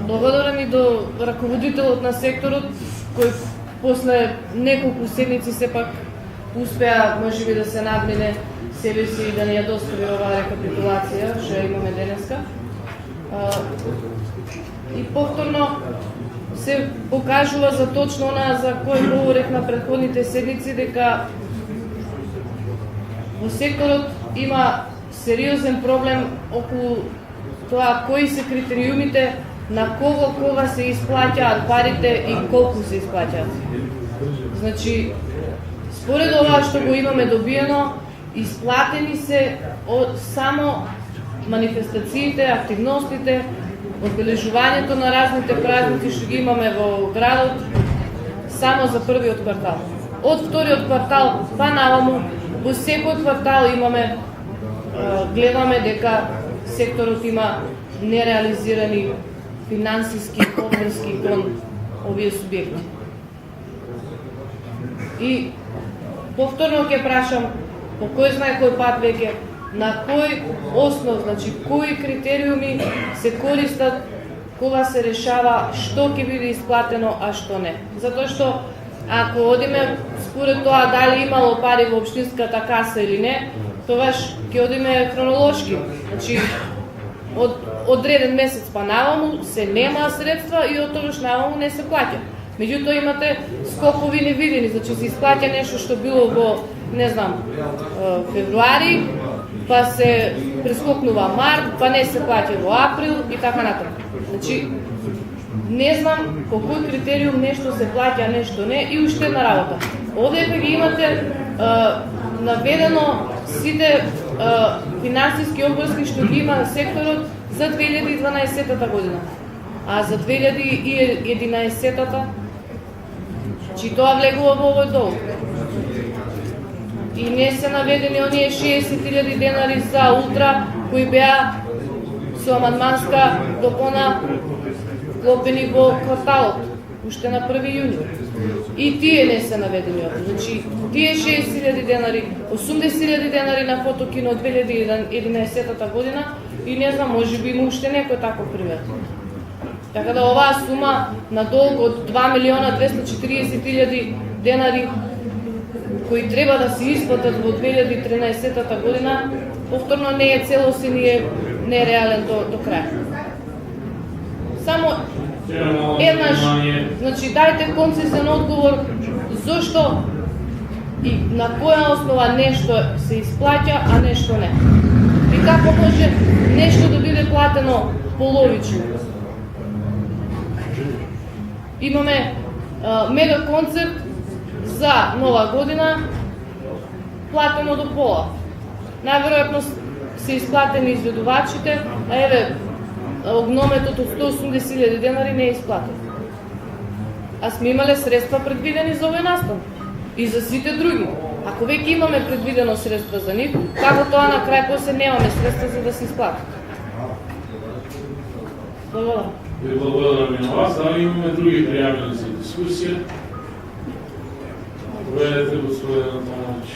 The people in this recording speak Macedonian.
Благодарам и до раководителот на секторот, кој после неколку седмици сепак успеа можеби да се надмине себе си и да ни ја достави оваа рекапитулација што ја имаме денеска. И повторно се покажува за точно она за кој говорев на претходните седмици, дека во секторот има сериозен проблем околу тоа кои се критериумите на кога се исплаќаат парите и колку се исплаќаат. Значи, според ова што го имаме добиено, исплатени се само манифестациите, активностите, одбележувањето на разните празници што ги имаме во градот само за првиот квартал. Од вториот квартал па наваму, во секој квартал имаме, гледаме дека секторот има нереализирани финансиски обврски кон овие субјекти. И повторно ќе прашам, по кој знае кој пат веќе, на кој основ, значи кои критериуми се користат кога се решава што ќе биде исплатено, а што не. Затоа што ако одиме според тоа дали имало пари во општинската каса или не, тогаш ќе одиме хронолошки. Значи од одреден месец па наваму се нема средства и од тогаш наваму не се плаќа. Меѓутоа имате скокови невидени, значи се исплаќа нешто што било во, не знам, февруари, па се прескокнува март, па не се плаќа во април и така натаму. Значи не знам по кој критериум нешто се плаќа, нешто не, и уште една работа. Овде ги имате наведено сите финансиски обврски што ги има секторот за 2012 година. А за 2011 чи тоа влегува во овој долг. И не се наведени оние 60.000 денари за ултра кои беа со амандманска допона вклопени во кварталот уште на 1 јуни. И тие не се наведени овде. Значи, тие 60.000 денари, 80.000 денари на фотокино од 2011 година и не знам, може би има уште некој таков пример. Така да оваа сума на долг од 2.240.000 денари кои треба да се исплатат во 2013 година, повторно не е целосен и е нереален до крај. Само еднаш, значи дајте концизен одговор зошто и на која основа нешто се исплаќа, а нешто не. И како може нешто да биде платено половично. Имаме мега концерт за Нова година платено до пола. Најверојатно се исплатени изведувачите, а еве огнометот од 180.000 денари не е исплатен. А сме имале средства предвидени за овој настан и за сите други. Ако веќе имаме предвидено средства за нив, како тоа на крај после немаме средства за да се исплатат? Благодарам. Благодарам и на вас. Дали имаме други пријавени за дискусија? Заповедайте, господин Антонович.